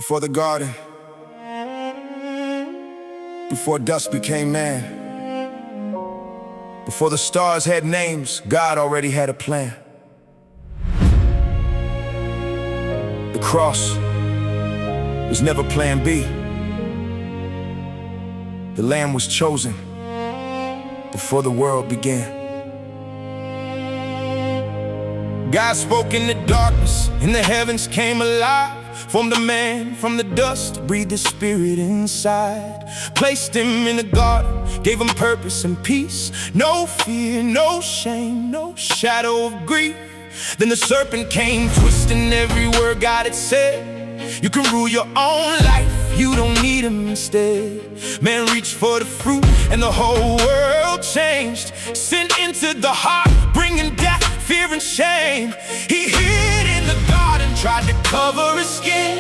Before the garden, before dust became man, before the stars had names, God already had a plan. The cross was never plan B. The Lamb was chosen before the world began. God spoke in the darkness, and the heavens came alive. Formed a man from the dust, breathed his spirit inside. Placed him in the garden, gave him purpose and peace. No fear, no shame, no shadow of grief. Then the serpent came, twisting every word God had said. You can rule your own life, you don't need him instead. Man reached for the fruit, and the whole world changed. Sent into the heart, bringing death, fear, and shame. He hid in the garden, tried to cover his skin,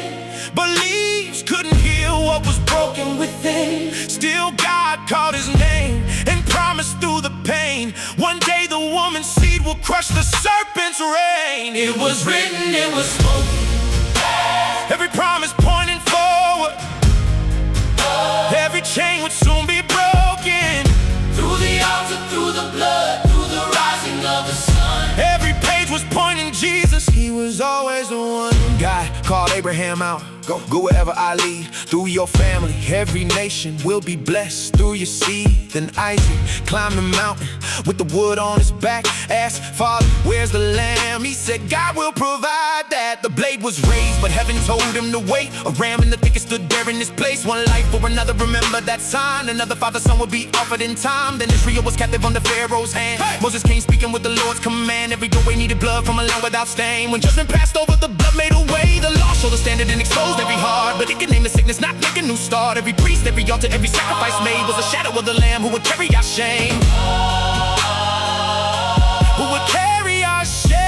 but leaves couldn't heal what was broken within. Still God called his name and promised through the pain, one day the woman's seed will crush the serpent's reign. It was written, it was spoken, every promise pointing forward. Every chain would soon be broken. Through the altar, through the blood, through the rising of the sun. Every page was pointing Jesus, he was always the one. God called Abraham out, go wherever I lead. Through your family, every nation will be blessed. Through your seed, then Isaac climbed the mountain with the wood on his back. Asked, Father, where's the lamb? He said, God will provide that. The blade was raised, but heaven told him to wait. A ram in the thicket stood there in this place. One life for another, remember that sign. Another father's son would be offered in time. Then Israel was captive under Pharaoh's hand. Moses came speaking with the Lord's command. Every doorway needed blood from a lamb without stain. When judgment passed over, the blood made a way. The law showed the standard and exposed every heart, but it can name the sickness, not make a new start. Every priest, every altar, every sacrifice made was a shadow of the Lamb who would carry our shame. Who would carry our shame.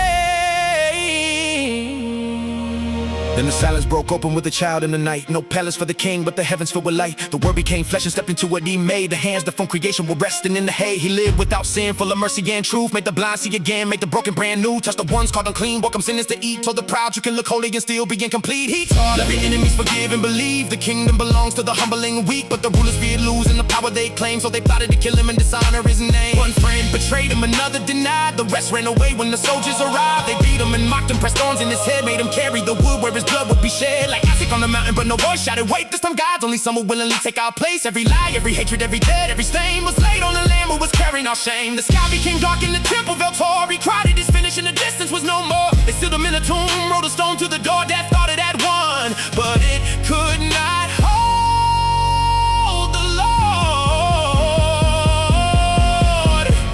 Then the silence broke open with a child in the night. No palace for the king, but the heavens filled with light. The word became flesh and stepped into what he made. The hands that from creation were resting in the hay. He lived without sin, full of mercy and truth. Made the blind see again, made the broken brand new. Touched the ones called unclean, welcome sinners to eat. Told the proud you can look holy and still be incomplete. He taught, love your enemies, forgive and believe. The kingdom belongs to the humble and weak, but the rulers feared losing the power they claim. So they plotted to kill him and dishonor his name. One friend betrayed him, another denied. The rest ran away when the soldiers arrived. They beat him and mocked him, pressed thorns in his head. Made him carry the wood where his blood would be shed. Like Isaac on the mountain, but no voice shouted, wait, this time God's only son will willingly take our place. Every lie, every hatred, every debt, every stain was laid on the Lamb who was carrying our shame. The sky became dark and the temple fell tore. He cried, it is finished, and the distance was no more. They sealed him in a tomb, rolled a stone to the door. Death thought it had won, but it could not hold the Lord.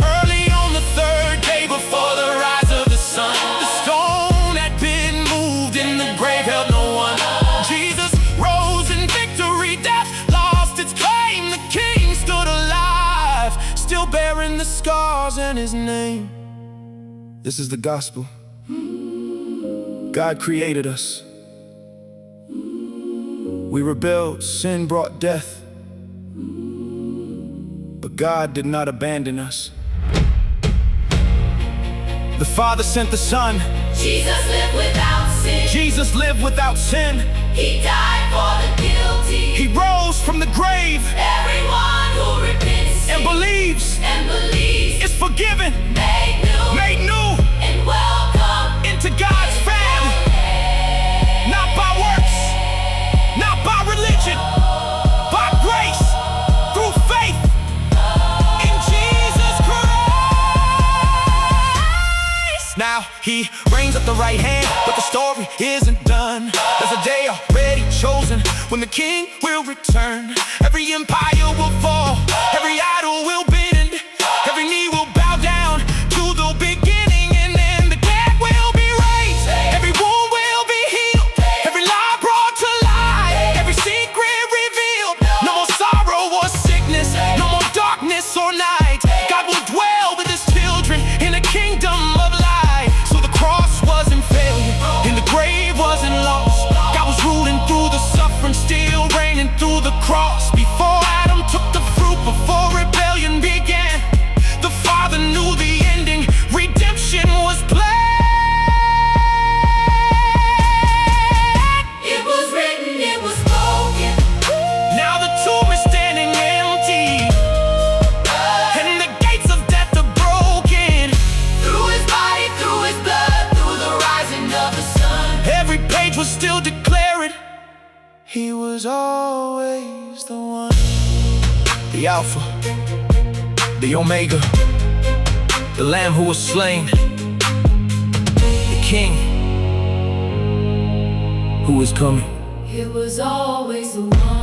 Early on the third day before the rise of the sun, the stone had been moved and the grave held no one. Jesus rose in victory, death lost its claim. The King stood alive, still bearing the scars and his name. This is the gospel. God created us. We rebelled, sin brought death, but God did not abandon us. The Father sent the Son. Jesus lived without sin. Jesus lived without sin. He died for the guilty. He rose from the grave. Everyone who repents And believes is forgiven, made new, and welcome into God's family. Not by works, not by religion, by grace, through faith in Jesus Christ. Now he reigns at the right hand, but the story isn't done. There's a day already chosen when the King will return. Every empire will fall, every idol will bend, every knee will bow down to the beginning, and then the dead will be raised. Every wound will be healed, every lie brought to light, every secret revealed. No more sorrow or sickness, no more darkness or night. God will dwell with his children in a kingdom of light. So the cross wasn't failure, and the grave wasn't lost. God was ruling through the suffering, still reigning through the cross. Before He was always the one. The Alpha, the Omega, the Lamb who was slain, the King who is coming. It was always the one.